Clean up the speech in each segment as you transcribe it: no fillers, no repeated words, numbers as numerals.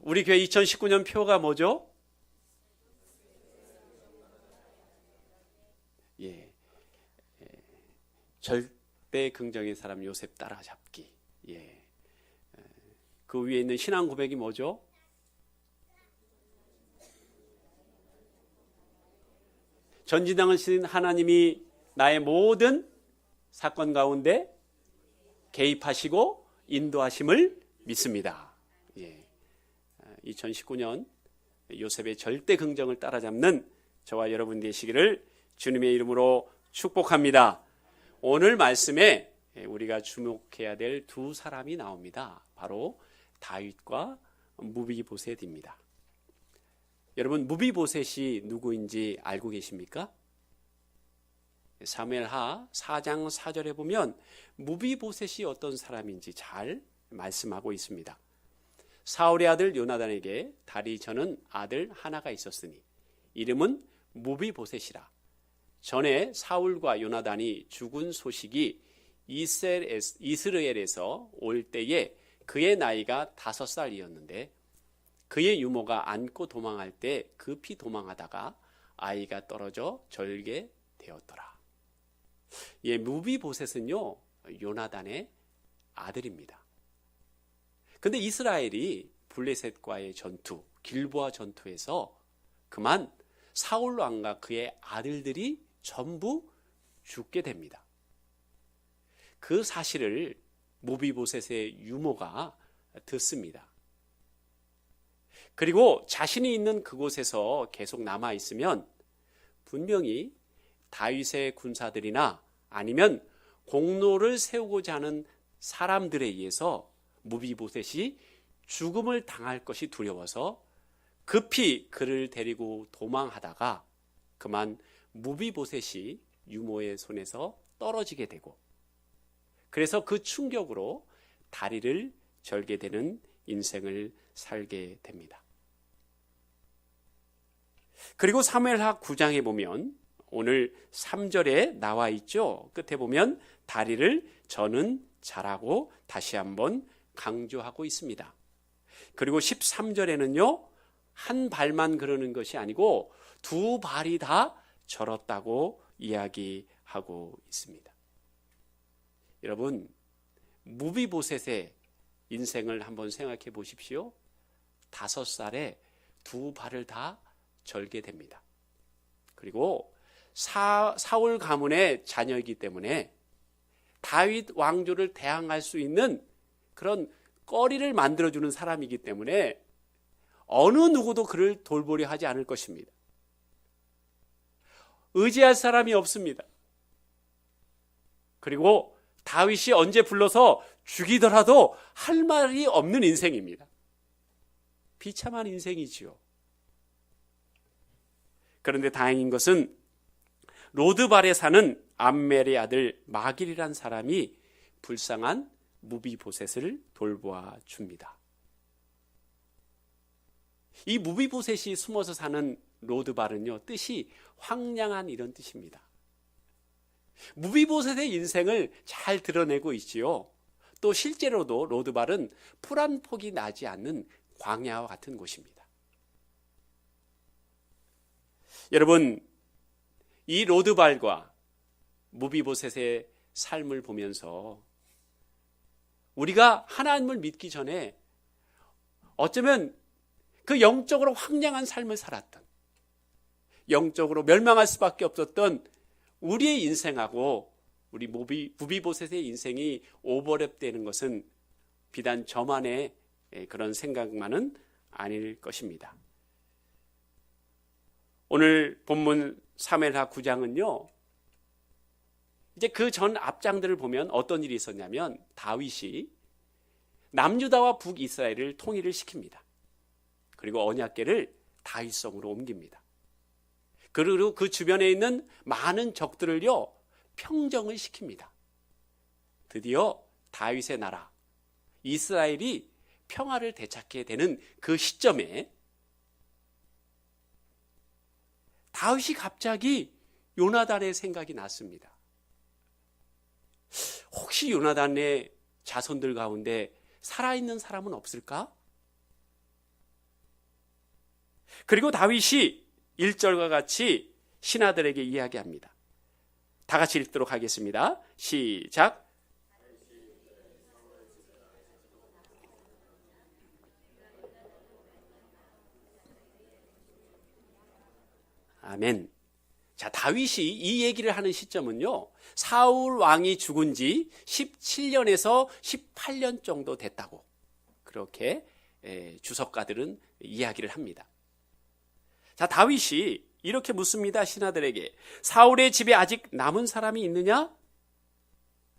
우리 교회 2019년 표가 뭐죠? 예, 절대 긍정의 사람 요셉 따라잡기. 예, 그 위에 있는 신앙 고백이 뭐죠? 전지당하신 하나님이 나의 모든 사건 가운데 개입하시고 인도하심을 믿습니다. 예, 2019년 요셉의 절대 긍정을 따라잡는 저와 여러분 되시기를 주님의 이름으로 축복합니다. 오늘 말씀에 우리가 주목해야 될 두 사람이 나옵니다. 바로 다윗과 무비보셋입니다. 여러분, 무비보셋이 누구인지 알고 계십니까? 사무엘하 4장 4절에 보면 무비보셋이 어떤 사람인지 잘 말씀하고 있습니다. 사울의 아들 요나단에게 다리 저는 아들 하나가 있었으니 이름은 무비보셋이라. 전에 사울과 요나단이 죽은 소식이 이스라엘에서 올 때에 그의 나이가 5살이었는데 그의 유모가 안고 도망할 때 급히 도망하다가 아이가 떨어져 절게 되었더라. 예, 무비보셋은요 요나단의 아들입니다. 근데 이스라엘이 블레셋과의 전투, 길보아 전투에서 그만 사울 왕과 그의 아들들이 전부 죽게 됩니다. 그 사실을 무비보셋의 유모가 듣습니다. 그리고 자신이 있는 그곳에서 계속 남아 있으면 분명히 다윗의 군사들이나 아니면 공로를 세우고자 하는 사람들에 의해서 무비보셋이 죽음을 당할 것이 두려워서 급히 그를 데리고 도망하다가 그만 무비보셋이 유모의 손에서 떨어지게 되고 그래서 그 충격으로 다리를 절게 되는 인생을 살게 됩니다. 그리고 사무엘하 9장에 보면 오늘 3절에 나와 있죠. 끝에 보면 다리를 저는 자라고 다시 한번 강조하고 있습니다. 그리고 13절에는요. 한 발만 그러는 것이 아니고 두 발이 다 절었다고 이야기하고 있습니다. 여러분, 무비보셋의 인생을 한번 생각해 보십시오. 5살에 두 발을 다 절게 됩니다. 그리고 사울 가문의 자녀이기 때문에 다윗 왕조를 대항할 수 있는 그런 꺼리를 만들어주는 사람이기 때문에 어느 누구도 그를 돌보려 하지 않을 것입니다. 의지할 사람이 없습니다. 그리고 다윗이 언제 불러서 죽이더라도 할 말이 없는 인생입니다. 비참한 인생이지요. 그런데 다행인 것은 로드발에 사는 암멜의 아들 마길이란 사람이 불쌍한 무비보셋을 돌보아 줍니다. 이 무비보셋이 숨어서 사는 로드발은요, 뜻이 황량한 이런 뜻입니다. 무비보셋의 인생을 잘 드러내고 있지요. 또 실제로도 로드발은 풀 한 폭이 나지 않는 광야와 같은 곳입니다. 여러분, 이 로드발과 무비보셋의 삶을 보면서 우리가 하나님을 믿기 전에 어쩌면 그 영적으로 황량한 삶을 살았던, 영적으로 멸망할 수밖에 없었던 우리의 인생하고 우리 무비보셋의 인생이 오버랩되는 것은 비단 저만의 그런 생각만은 아닐 것입니다. 오늘 본문 사무엘하 9장은요, 이제 그 전 앞장들을 보면 어떤 일이 있었냐면 다윗이 남유다와 북이스라엘을 통일을 시킵니다. 그리고 언약궤를 다윗성으로 옮깁니다. 그리고 그 주변에 있는 많은 적들을요 평정을 시킵니다. 드디어 다윗의 나라 이스라엘이 평화를 되찾게 되는 그 시점에 다윗이 갑자기 요나단의 생각이 났습니다. 혹시 요나단의 자손들 가운데 살아있는 사람은 없을까? 그리고 다윗이 1절과 같이 신하들에게 이야기합니다. 다 같이 읽도록 하겠습니다. 시작. 아멘. 자, 다윗이 이 얘기를 하는 시점은요, 사울 왕이 죽은 지 17년에서 18년 정도 됐다고 그렇게 주석가들은 이야기를 합니다. 자, 다윗이 이렇게 묻습니다. 신하들에게. 사울의 집에 아직 남은 사람이 있느냐?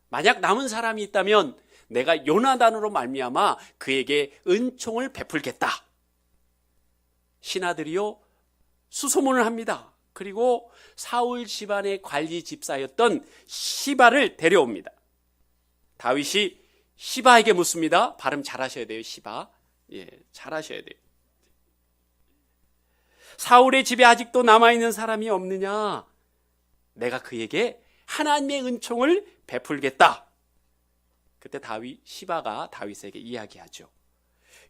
만약 남은 사람이 있다면 내가 요나단으로 말미암아 그에게 은총을 베풀겠다. 신하들이요, 수소문을 합니다. 그리고 사울 집안의 관리 집사였던 시바를 데려옵니다. 다윗이 시바에게 묻습니다. 발음 잘하셔야 돼요. 시바. 예, 잘하셔야 돼요. 사울의 집에 아직도 남아있는 사람이 없느냐? 내가 그에게 하나님의 은총을 베풀겠다. 그때 시바가 다윗에게 이야기하죠.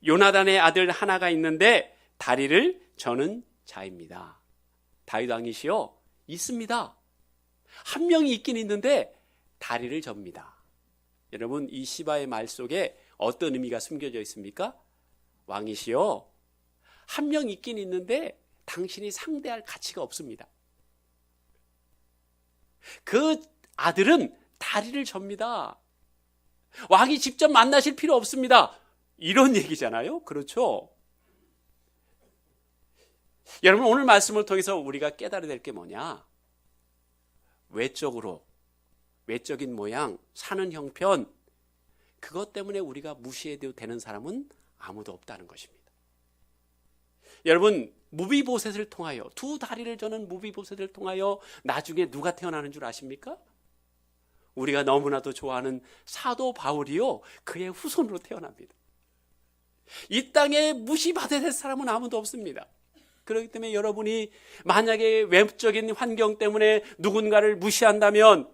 요나단의 아들 하나가 있는데 다리를 저는 자입니다. 다윗 왕이시여, 있습니다. 한 명이 있긴 있는데 다리를 접니다. 여러분, 이 시바의 말 속에 어떤 의미가 숨겨져 있습니까? 왕이시여, 한 명 있긴 있는데 당신이 상대할 가치가 없습니다. 그 아들은 다리를 접니다. 왕이 직접 만나실 필요 없습니다. 이런 얘기잖아요. 그렇죠? 여러분, 오늘 말씀을 통해서 우리가 깨달아야 될 게 뭐냐? 외적인 모양, 사는 형편, 그것 때문에 우리가 무시해도 되는 사람은 아무도 없다는 것입니다. 여러분, 무비보셋을 통하여, 두 다리를 저는 무비보셋을 통하여 나중에 누가 태어나는 줄 아십니까? 우리가 너무나도 좋아하는 사도 바울이요, 그의 후손으로 태어납니다. 이 땅에 무시받아야 될 사람은 아무도 없습니다. 그렇기 때문에 여러분이 만약에 외적인 환경 때문에 누군가를 무시한다면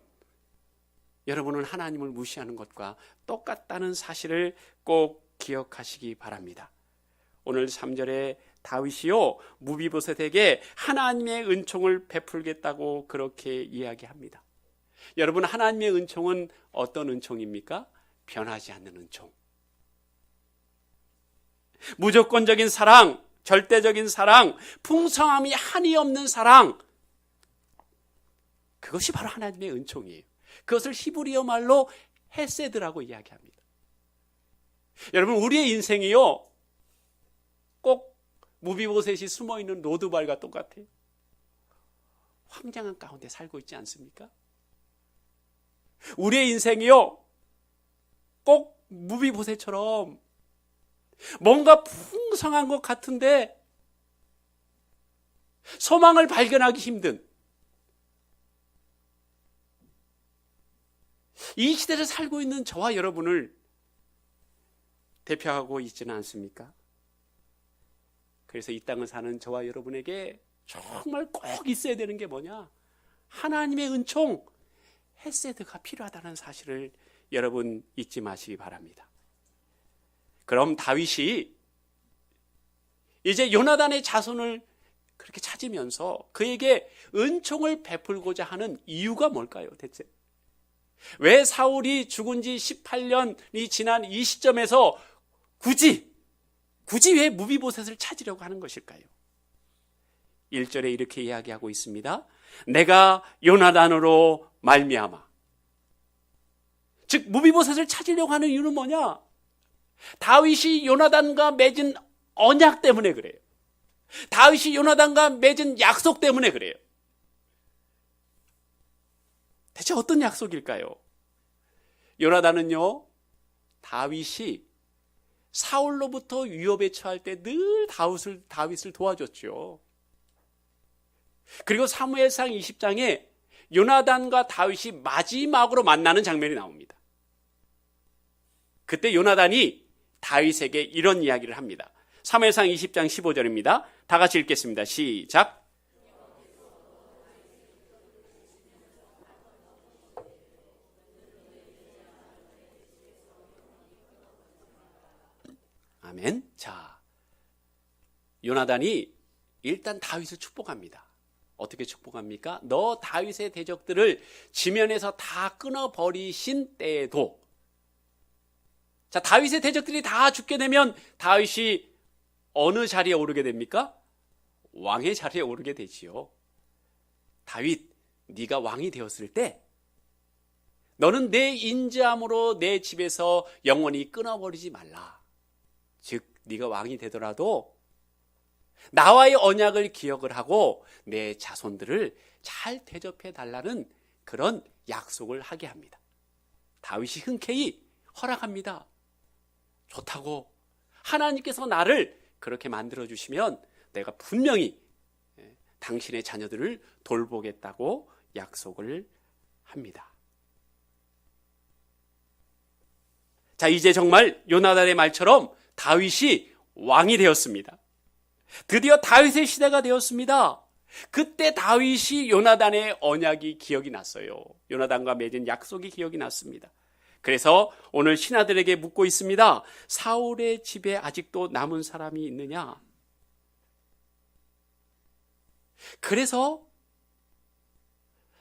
여러분은 하나님을 무시하는 것과 똑같다는 사실을 꼭 기억하시기 바랍니다. 오늘 3절에 다윗이요, 무비보셋에게 하나님의 은총을 베풀겠다고 그렇게 이야기합니다. 여러분, 하나님의 은총은 어떤 은총입니까? 변하지 않는 은총. 무조건적인 사랑, 절대적인 사랑, 풍성함이 한이 없는 사랑, 그것이 바로 하나님의 은총이에요. 그것을 히브리어 말로 헤세드라고 이야기합니다. 여러분, 우리의 인생이요, 꼭 무비보셋이 숨어있는 로드발과 똑같아요. 황량한 가운데 살고 있지 않습니까? 우리의 인생이요, 꼭 무비보셋처럼 뭔가 풍성한 것 같은데 소망을 발견하기 힘든 이 시대를 살고 있는 저와 여러분을 대표하고 있지는 않습니까? 그래서 이 땅을 사는 저와 여러분에게 정말 꼭 있어야 되는 게 뭐냐? 하나님의 은총, 헤세드가 필요하다는 사실을 여러분 잊지 마시기 바랍니다. 그럼 다윗이 이제 요나단의 자손을 그렇게 찾으면서 그에게 은총을 베풀고자 하는 이유가 뭘까요, 대체? 왜 사울이 죽은 지 18년이 지난 이 시점에서 굳이 왜 무비보셋을 찾으려고 하는 것일까요? 1절에 이렇게 이야기하고 있습니다. 내가 요나단으로 말미암아. 즉, 무비보셋을 찾으려고 하는 이유는 뭐냐? 다윗이 요나단과 맺은 언약 때문에 그래요. 다윗이 요나단과 맺은 약속 때문에 그래요. 대체 어떤 약속일까요? 요나단은요, 다윗이 사울로부터 위협에 처할 때 늘 다윗을 도와줬죠. 그리고 사무엘상 20장에 요나단과 다윗이 마지막으로 만나는 장면이 나옵니다. 그때 요나단이 다윗에게 이런 이야기를 합니다. 사무엘상 20장 15절입니다. 다 같이 읽겠습니다. 시작. 아멘. 자, 요나단이 일단 다윗을 축복합니다. 어떻게 축복합니까? 너 다윗의 대적들을 지면에서 다 끊어버리신 때에도, 자, 다윗의 대적들이 다 죽게 되면 다윗이 어느 자리에 오르게 됩니까? 왕의 자리에 오르게 되지요. 다윗, 네가 왕이 되었을 때 너는 내 인자함으로 내 집에서 영원히 끊어버리지 말라. 즉 네가 왕이 되더라도 나와의 언약을 기억을 하고 내 자손들을 잘 대접해 달라는 그런 약속을 하게 합니다. 다윗이 흔쾌히 허락합니다. 좋다고, 하나님께서 나를 그렇게 만들어 주시면 내가 분명히 당신의 자녀들을 돌보겠다고 약속을 합니다. 자, 이제 정말 요나단의 말처럼 다윗이 왕이 되었습니다. 드디어 다윗의 시대가 되었습니다. 그때 다윗이 요나단의 언약이 기억이 났어요. 요나단과 맺은 약속이 기억이 났습니다. 그래서 오늘 신하들에게 묻고 있습니다. 사울의 집에 아직도 남은 사람이 있느냐? 그래서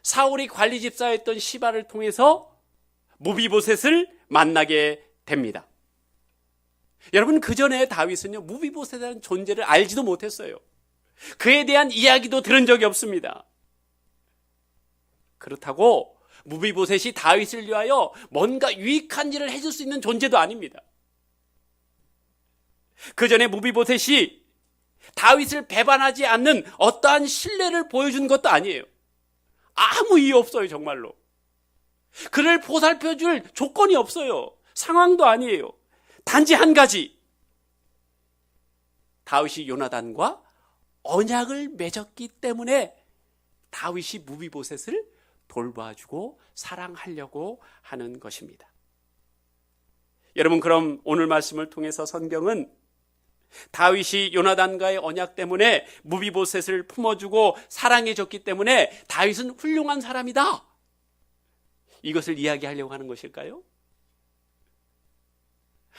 사울이 관리 집사였던 시바를 통해서 무비보셋을 만나게 됩니다. 여러분, 그 전에 다윗은요, 무비보셋이라는 존재를 알지도 못했어요. 그에 대한 이야기도 들은 적이 없습니다. 그렇다고 무비보셋이 다윗을 위하여 뭔가 유익한 일을 해줄 수 있는 존재도 아닙니다. 그 전에 무비보셋이 다윗을 배반하지 않는 어떠한 신뢰를 보여준 것도 아니에요. 아무 이유 없어요, 정말로. 그를 보살펴줄 조건이 없어요. 상황도 아니에요. 단지 한 가지, 다윗이 요나단과 언약을 맺었기 때문에 다윗이 무비보셋을 돌봐주고 사랑하려고 하는 것입니다. 여러분, 그럼 오늘 말씀을 통해서 성경은 다윗이 요나단과의 언약 때문에 무비보셋을 품어주고 사랑해줬기 때문에 다윗은 훌륭한 사람이다, 이것을 이야기하려고 하는 것일까요?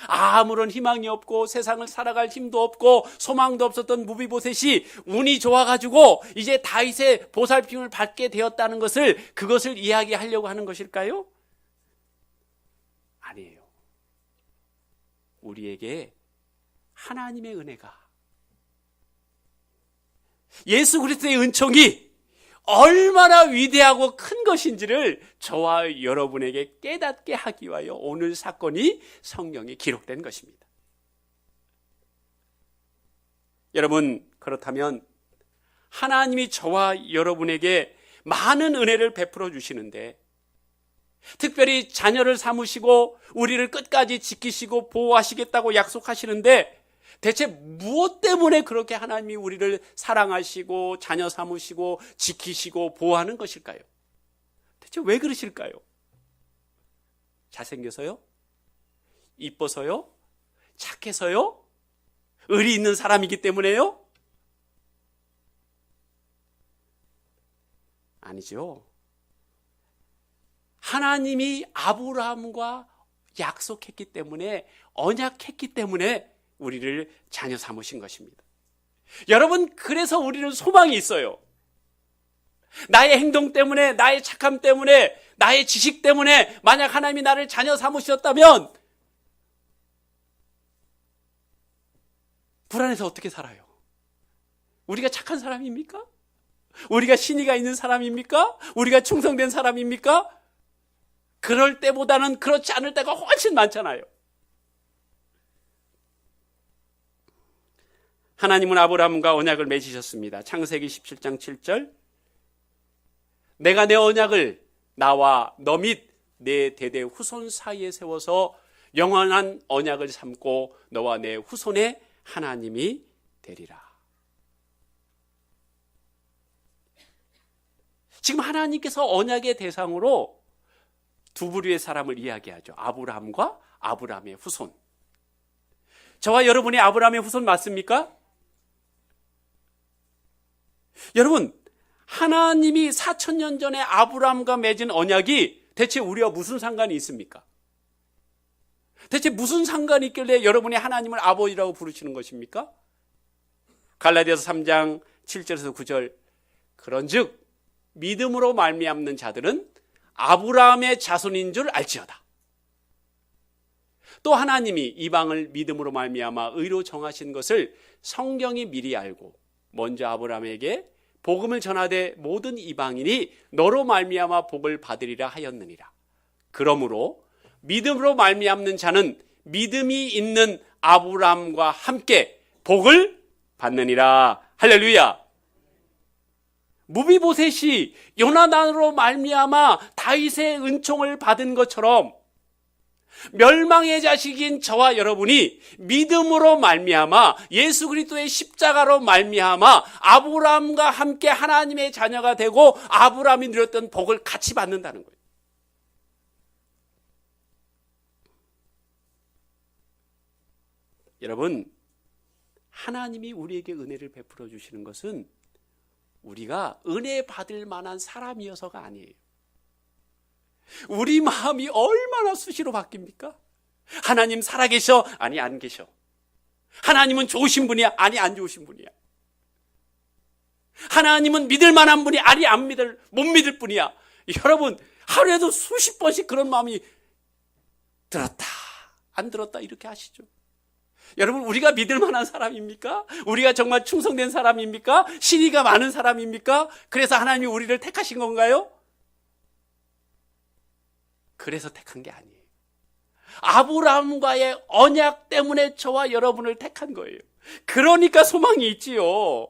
아무런 희망이 없고 세상을 살아갈 힘도 없고 소망도 없었던 무비보셋이 운이 좋아가지고 이제 다윗의 보살핌을 받게 되었다는 것을, 그것을 이야기하려고 하는 것일까요? 아니에요. 우리에게 하나님의 은혜가, 예수 그리스도의 은총이 얼마나 위대하고 큰 것인지를 저와 여러분에게 깨닫게 하기 위하여 오늘 사건이 성경에 기록된 것입니다. 여러분, 그렇다면 하나님이 저와 여러분에게 많은 은혜를 베풀어 주시는데, 특별히 자녀를 삼으시고 우리를 끝까지 지키시고 보호하시겠다고 약속하시는데, 대체 무엇 때문에 그렇게 하나님이 우리를 사랑하시고 자녀 삼으시고 지키시고 보호하는 것일까요? 대체 왜 그러실까요? 잘생겨서요? 이뻐서요? 착해서요? 의리 있는 사람이기 때문에요? 아니죠. 하나님이 아브라함과 약속했기 때문에, 언약했기 때문에 우리를 자녀 삼으신 것입니다. 여러분, 그래서 우리는 소망이 있어요. 나의 행동 때문에, 나의 착함 때문에, 나의 지식 때문에 만약 하나님이 나를 자녀 삼으셨다면 불안해서 어떻게 살아요? 우리가 착한 사람입니까? 우리가 신의가 있는 사람입니까? 우리가 충성된 사람입니까? 그럴 때보다는 그렇지 않을 때가 훨씬 많잖아요. 하나님은 아브라함과 언약을 맺으셨습니다. 창세기 17장 7절, 내가 내 언약을 나와 너 및 내 대대 후손 사이에 세워서 영원한 언약을 삼고 너와 내 후손의 하나님이 되리라. 지금 하나님께서 언약의 대상으로 두 부류의 사람을 이야기하죠. 아브라함과 아브라함의 후손. 저와 여러분이 아브라함의 후손 맞습니까? 여러분, 하나님이 4,000년 전에 아브라함과 맺은 언약이 대체 우리와 무슨 상관이 있습니까? 대체 무슨 상관이 있길래 여러분이 하나님을 아버지라고 부르시는 것입니까? 갈라디아서 3장 7절에서 9절 그런즉 믿음으로 말미암는 자들은 아브라함의 자손인 줄 알지어다. 또 하나님이 이방을 믿음으로 말미암아 의로 정하신 것을 성경이 미리 알고 먼저 아브라함에게 복음을 전하되 모든 이방인이 너로 말미암아 복을 받으리라 하였느니라. 그러므로 믿음으로 말미암는 자는 믿음이 있는 아브라함과 함께 복을 받느니라. 할렐루야. 무비보셋이 요나단으로 말미암아 다윗의 은총을 받은 것처럼 멸망의 자식인 저와 여러분이 믿음으로 말미암아 예수 그리스도의 십자가로 말미암아 아브라함과 함께 하나님의 자녀가 되고 아브라함이 누렸던 복을 같이 받는다는 거예요. 여러분, 하나님이 우리에게 은혜를 베풀어 주시는 것은 우리가 은혜 받을 만한 사람이어서가 아니에요. 우리 마음이 얼마나 수시로 바뀝니까? 하나님 살아계셔? 아니, 안 계셔. 하나님은 좋으신 분이야? 아니, 안 좋으신 분이야. 하나님은 믿을 만한 분이 아니, 못 믿을 분이야. 여러분, 하루에도 수십 번씩 그런 마음이 들었다, 안 들었다 이렇게 하시죠. 여러분, 우리가 믿을 만한 사람입니까? 우리가 정말 충성된 사람입니까? 신의가 많은 사람입니까? 그래서 하나님이 우리를 택하신 건가요? 그래서 택한 게 아니에요. 아브라함과의 언약 때문에 저와 여러분을 택한 거예요. 그러니까 소망이 있지요.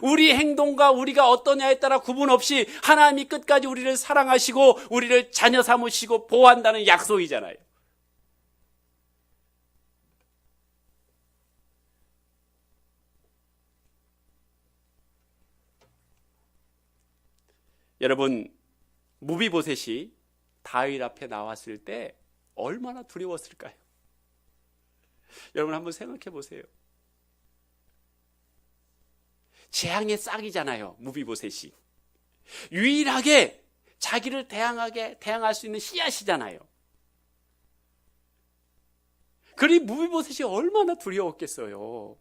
우리 행동과 우리가 어떠냐에 따라 구분 없이 하나님이 끝까지 우리를 사랑하시고 우리를 자녀 삼으시고 보호한다는 약속이잖아요. 여러분, 무비보셋이 다윗 앞에 나왔을 때 얼마나 두려웠을까요? 여러분 한번 생각해 보세요. 재앙의 싹이잖아요, 무비보셋이. 유일하게 자기를 대항할 수 있는 씨앗이잖아요. 그러니 무비보셋이 얼마나 두려웠겠어요,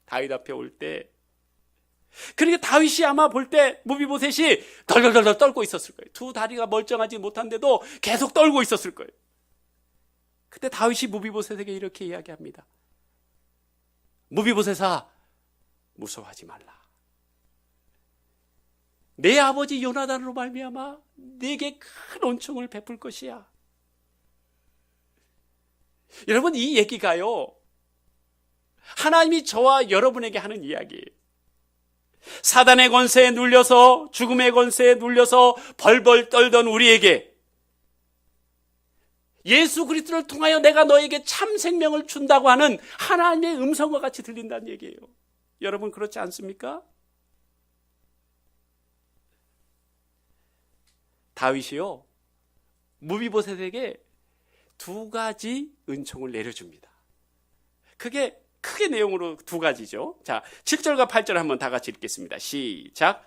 다윗 앞에 올 때. 그러니까 다윗이 아마 볼 때 무비보셋이 덜덜덜 떨고 있었을 거예요. 두 다리가 멀쩡하지 못한데도 계속 떨고 있었을 거예요. 그때 다윗이 무비보셋에게 이렇게 이야기합니다. 무비보셋아, 무서워하지 말라. 내 아버지 요나단으로 말미암아 네게 큰 은총을 베풀 것이야. 여러분, 이 얘기가요, 하나님이 저와 여러분에게 하는 이야기예요. 사단의 권세에 눌려서, 죽음의 권세에 눌려서 벌벌 떨던 우리에게 예수 그리스도를 통하여 내가 너에게 참 생명을 준다고 하는 하나님의 음성과 같이 들린다는 얘기예요. 여러분, 그렇지 않습니까? 다윗이요, 무비보셋에게 두 가지 은총을 내려줍니다. 그게 크게 내용으로 두 가지죠. 자, 7절과 8절 한번 다 같이 읽겠습니다. 시작.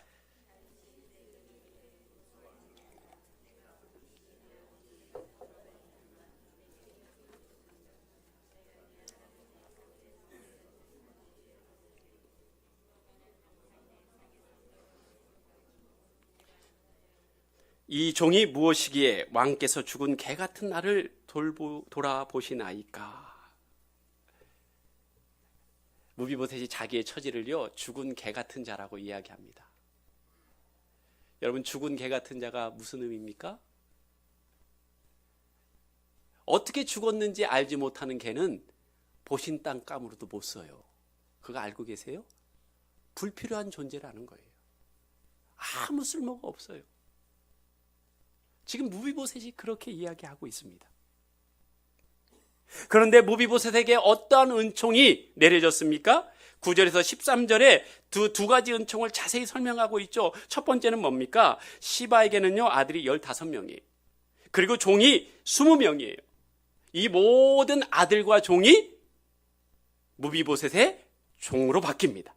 이 종이 무엇이기에 왕께서 죽은 개 같은 나를 돌아보시나이까. 무비보셋이 자기의 처지를요, 죽은 개 같은 자라고 이야기합니다. 여러분, 죽은 개 같은 자가 무슨 의미입니까? 어떻게 죽었는지 알지 못하는 개는 보신 땅감으로도 못 써요. 그거 알고 계세요? 불필요한 존재라는 거예요. 아무 쓸모가 없어요. 지금 무비보셋이 그렇게 이야기하고 있습니다. 그런데 무비보셋에게 어떠한 은총이 내려졌습니까? 9절에서 13절에 두 가지 은총을 자세히 설명하고 있죠. 첫 번째는 뭡니까? 시바에게는요, 아들이 15명이에요. 그리고 종이 20명이에요. 이 모든 아들과 종이 무비보셋의 종으로 바뀝니다.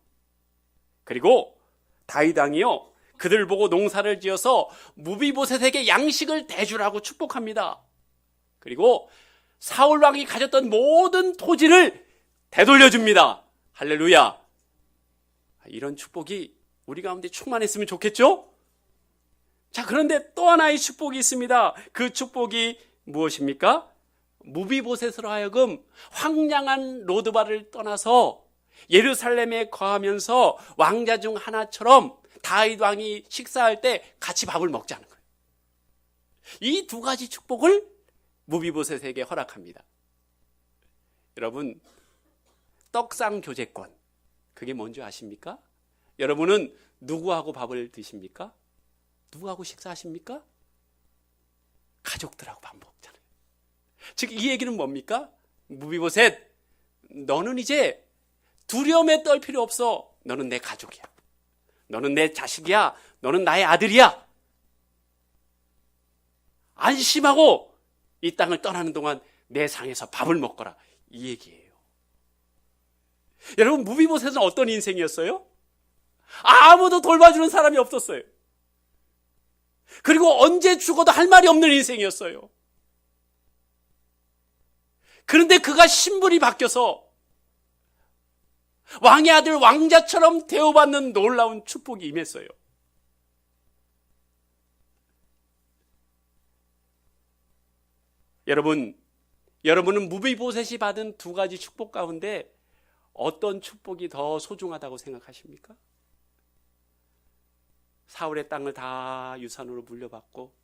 그리고 다윗 왕이요, 그들 보고 농사를 지어서 무비보셋에게 양식을 대주라고 축복합니다. 그리고 사울 왕이 가졌던 모든 토지를 되돌려줍니다. 할렐루야. 이런 축복이 우리 가운데 충만했으면 좋겠죠? 자, 그런데 또 하나의 축복이 있습니다. 그 축복이 무엇입니까? 무비보셋으로 하여금 황량한 로드바를 떠나서 예루살렘에 거하면서 왕자 중 하나처럼 다윗 왕이 식사할 때 같이 밥을 먹자는 거예요. 이 두 가지 축복을 무비보셋에게 허락합니다. 여러분, 떡상 교제권, 그게 뭔지 아십니까? 여러분은 누구하고 밥을 드십니까? 누구하고 식사하십니까? 가족들하고 밥 먹잖아요. 즉, 이 얘기는 뭡니까? 무비보셋, 너는 이제 두려움에 떨 필요 없어. 너는 내 가족이야. 너는 내 자식이야. 너는 나의 아들이야. 안심하고 이 땅을 떠나는 동안 내 상에서 밥을 먹거라. 이 얘기예요. 여러분, 무비보셋은 어떤 인생이었어요? 아무도 돌봐주는 사람이 없었어요. 그리고 언제 죽어도 할 말이 없는 인생이었어요. 그런데 그가 신분이 바뀌어서 왕의 아들 왕자처럼 대우받는 놀라운 축복이 임했어요. 여러분은 무비보셋이 받은 두 가지 축복 가운데 어떤 축복이 더 소중하다고 생각하십니까? 사울의 땅을 다 유산으로 물려받고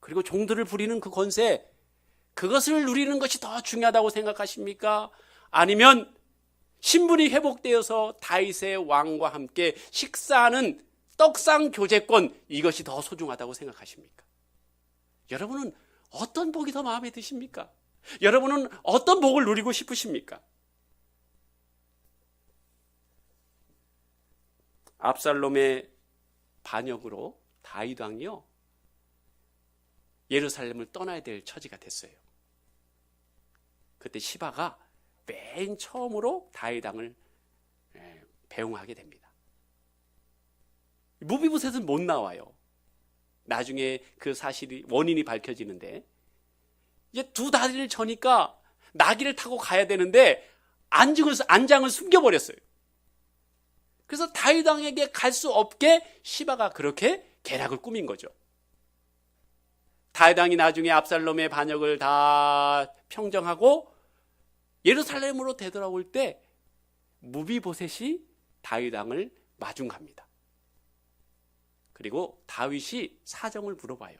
그리고 종들을 부리는 그 권세, 그것을 누리는 것이 더 중요하다고 생각하십니까? 아니면 신분이 회복되어서 다윗의 왕과 함께 식사하는 떡상 교제권, 이것이 더 소중하다고 생각하십니까? 여러분은 어떤 복이 더 마음에 드십니까? 여러분은 어떤 복을 누리고 싶으십니까? 압살롬의 반역으로 다윗 왕이요, 예루살렘을 떠나야 될 처지가 됐어요. 그때 시바가 맨 처음으로 다윗 왕을 배웅하게 됩니다. 무비보셋은 못 나와요. 나중에 그 사실이 원인이 밝혀지는데, 이제 두 다리를 저니까 나귀를 타고 가야 되는데 안장을 숨겨버렸어요. 그래서 다윗 왕에게 갈 수 없게 시바가 그렇게 계략을 꾸민 거죠. 다윗 왕이 나중에 압살롬의 반역을 다 평정하고 예루살렘으로 되돌아올 때 무비보셋이 다윗 왕을 마중갑니다. 그리고 다윗이 사정을 물어봐요.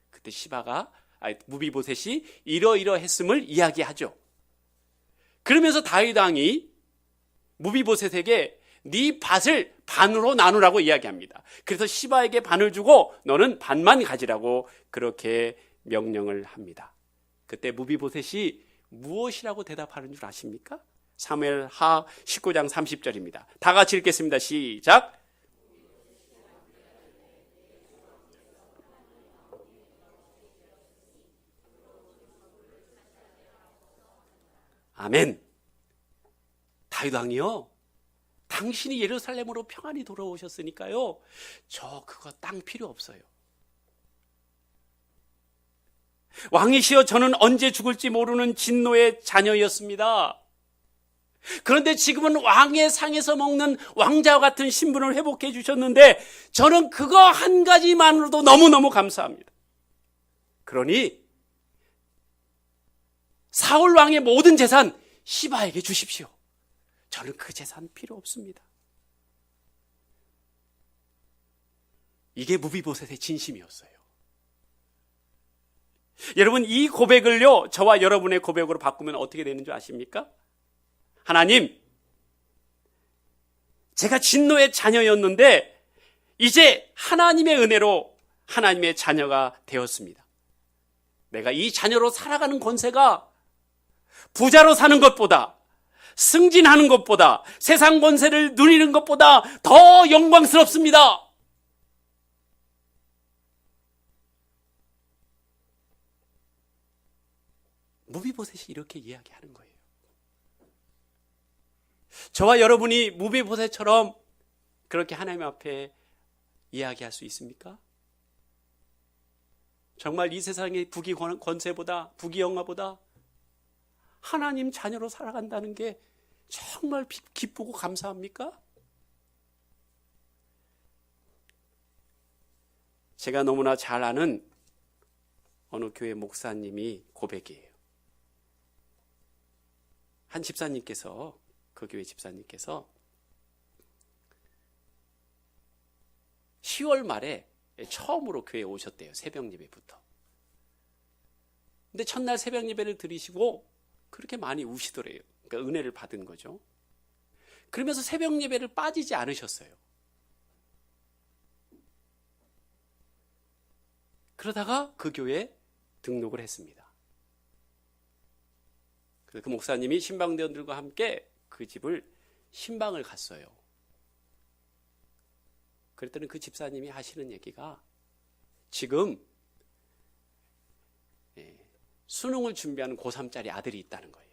그때 무비보셋이 이러이러했음을 이야기하죠. 그러면서 다윗 왕이 무비보셋에게 네 밭을 반으로 나누라고 이야기합니다. 그래서 시바에게 반을 주고 너는 반만 가지라고 그렇게 명령을 합니다. 그때 무비보셋이 무엇이라고 대답하는 줄 아십니까? 사무엘하 19장 30절입니다. 다 같이 읽겠습니다. 시작. 아멘. 다윗 왕이요, 당신이 예루살렘으로 평안히 돌아오셨으니까요, 저 그거 땅 필요 없어요. 왕이시여, 저는 언제 죽을지 모르는 진노의 자녀였습니다. 그런데 지금은 왕의 상에서 먹는 왕자와 같은 신분을 회복해 주셨는데 저는 그거 한 가지만으로도 너무너무 감사합니다. 그러니 사울 왕의 모든 재산 시바에게 주십시오. 저는 그 재산 필요 없습니다. 이게 무비보셋의 진심이었어요. 여러분, 이 고백을요, 저와 여러분의 고백으로 바꾸면 어떻게 되는 줄 아십니까? 하나님, 제가 진노의 자녀였는데 이제 하나님의 은혜로 하나님의 자녀가 되었습니다. 내가 이 자녀로 살아가는 권세가 부자로 사는 것보다, 승진하는 것보다, 세상 권세를 누리는 것보다 더 영광스럽습니다. 무비보셋이 이렇게 이야기하는 거예요. 저와 여러분이 무비보셋처럼 그렇게 하나님 앞에 이야기할 수 있습니까? 정말 이 세상의 부귀 권세보다, 부귀 영화보다 하나님 자녀로 살아간다는 게 정말 기쁘고 감사합니까? 제가 너무나 잘 아는 어느 교회 목사님이 고백이에요. 한 집사님께서, 그 교회 집사님께서 10월 말에 처음으로 교회에 오셨대요. 새벽 예배부터. 근데 첫날 새벽 예배를 드리시고 그렇게 많이 우시더래요. 그러니까 은혜를 받은 거죠. 그러면서 새벽 예배를 빠지지 않으셨어요. 그러다가 그 교회에 등록을 했습니다. 그래서 그 목사님이 신방대원들과 함께 그 집을 신방을 갔어요. 그랬더니 그 집사님이 하시는 얘기가 지금 수능을 준비하는 고3짜리 아들이 있다는 거예요.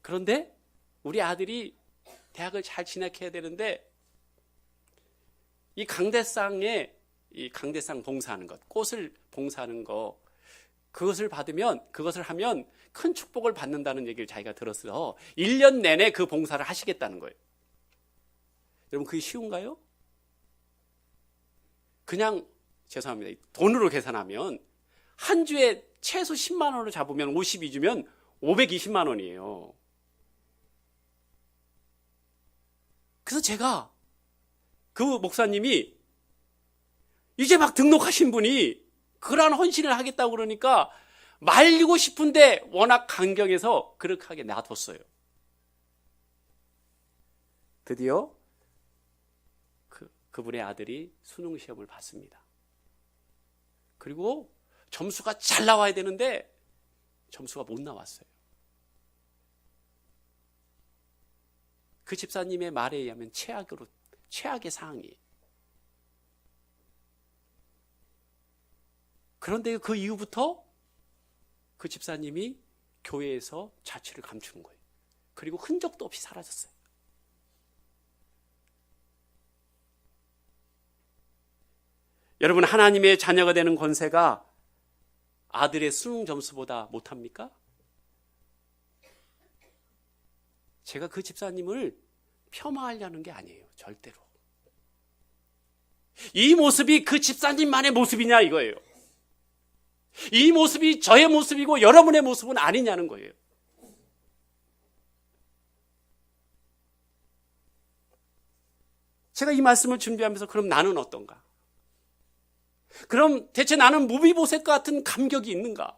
그런데 우리 아들이 대학을 잘 진학해야 되는데 이 강대상에 이 강대상 봉사하는 것, 꽃을 봉사하는 거, 그것을 하면 큰 축복을 받는다는 얘기를 자기가 들었어. 1년 내내 그 봉사를 하시겠다는 거예요. 여러분, 그게 쉬운가요? 그냥, 죄송합니다. 돈으로 계산하면 한 주에 최소 10만 원을 잡으면 52주면 520만 원이에요. 그래서 제가 그 목사님이 이제 막 등록하신 분이 그러한 헌신을 하겠다고 그러니까 말리고 싶은데 워낙 강경해서 그렇게 하게 놔뒀어요. 드디어 그분의 아들이 수능 시험을 봤습니다. 그리고 점수가 잘 나와야 되는데 점수가 못 나왔어요. 그 집사님의 말에 의하면 최악의 상황이에요. 그런데 그 이후부터 그 집사님이 교회에서 자취를 감추는 거예요. 그리고 흔적도 없이 사라졌어요. 여러분, 하나님의 자녀가 되는 권세가 아들의 수능 점수보다 못합니까? 제가 그 집사님을 폄하하려는 게 아니에요. 절대로. 이 모습이 그 집사님만의 모습이냐 이거예요. 이 모습이 저의 모습이고 여러분의 모습은 아니냐는 거예요. 제가 이 말씀을 준비하면서 그럼 나는 어떤가? 그럼 대체 나는 무비보셋 같은 감격이 있는가?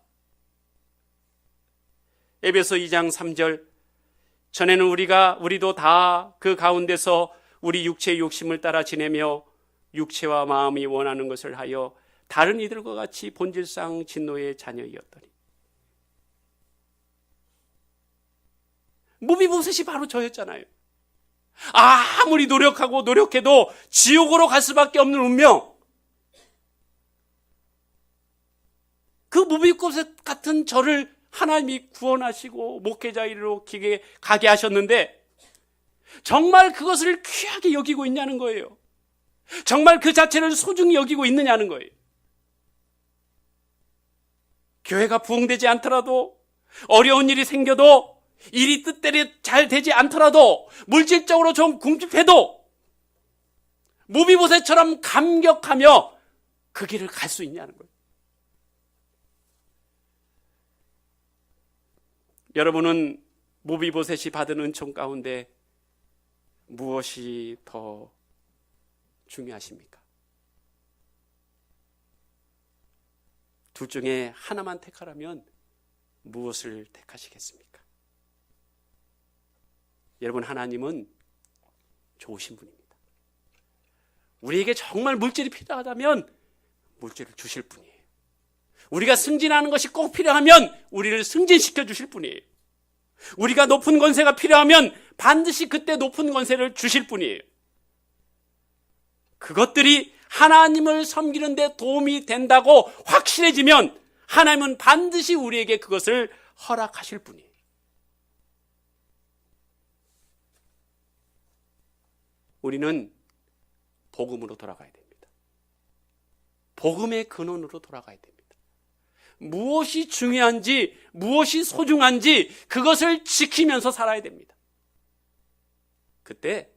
에베소 2장 3절, 전에는 우리도 다 그 가운데서 우리 육체의 욕심을 따라 지내며 육체와 마음이 원하는 것을 하여 다른 이들과 같이 본질상 진노의 자녀이었더니. 무비보셋이 바로 저였잖아요. 아무리 노력해도 지옥으로 갈 수밖에 없는 운명. 그 무비보셋 같은 저를 하나님이 구원하시고 목회자 일로 가게 하셨는데 정말 그것을 귀하게 여기고 있냐는 거예요. 정말 그 자체를 소중히 여기고 있느냐는 거예요. 교회가 부흥되지 않더라도, 어려운 일이 생겨도, 일이 뜻대로 잘 되지 않더라도, 물질적으로 좀 궁핍해도 무비보셋처럼 감격하며 그 길을 갈 수 있냐는 거예요. 여러분은 무비보셋이 받은 은총 가운데 무엇이 더 중요하십니까? 둘 중에 하나만 택하라면 무엇을 택하시겠습니까? 여러분, 하나님은 좋으신 분입니다. 우리에게 정말 물질이 필요하다면 물질을 주실 분이에요. 우리가 승진하는 것이 꼭 필요하면 우리를 승진시켜 주실 분이에요. 우리가 높은 권세가 필요하면 반드시 그때 높은 권세를 주실 분이에요. 그것들이 하나님을 섬기는 데 도움이 된다고 확실해지면 하나님은 반드시 우리에게 그것을 허락하실 분이에요. 우리는 복음으로 돌아가야 됩니다. 복음의 근원으로 돌아가야 됩니다. 무엇이 중요한지, 무엇이 소중한지 그것을 지키면서 살아야 됩니다. 그때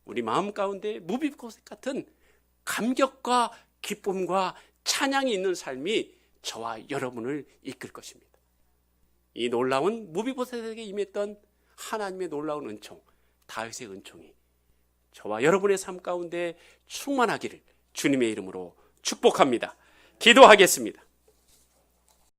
우리 마음 가운데 무비보셋 같은 감격과 기쁨과 찬양이 있는 삶이 저와 여러분을 이끌 것입니다. 이 놀라운 무비보셋에게 임했던 하나님의 놀라운 은총, 다윗의 은총이 저와 여러분의 삶 가운데 충만하기를 주님의 이름으로 축복합니다. 기도하겠습니다.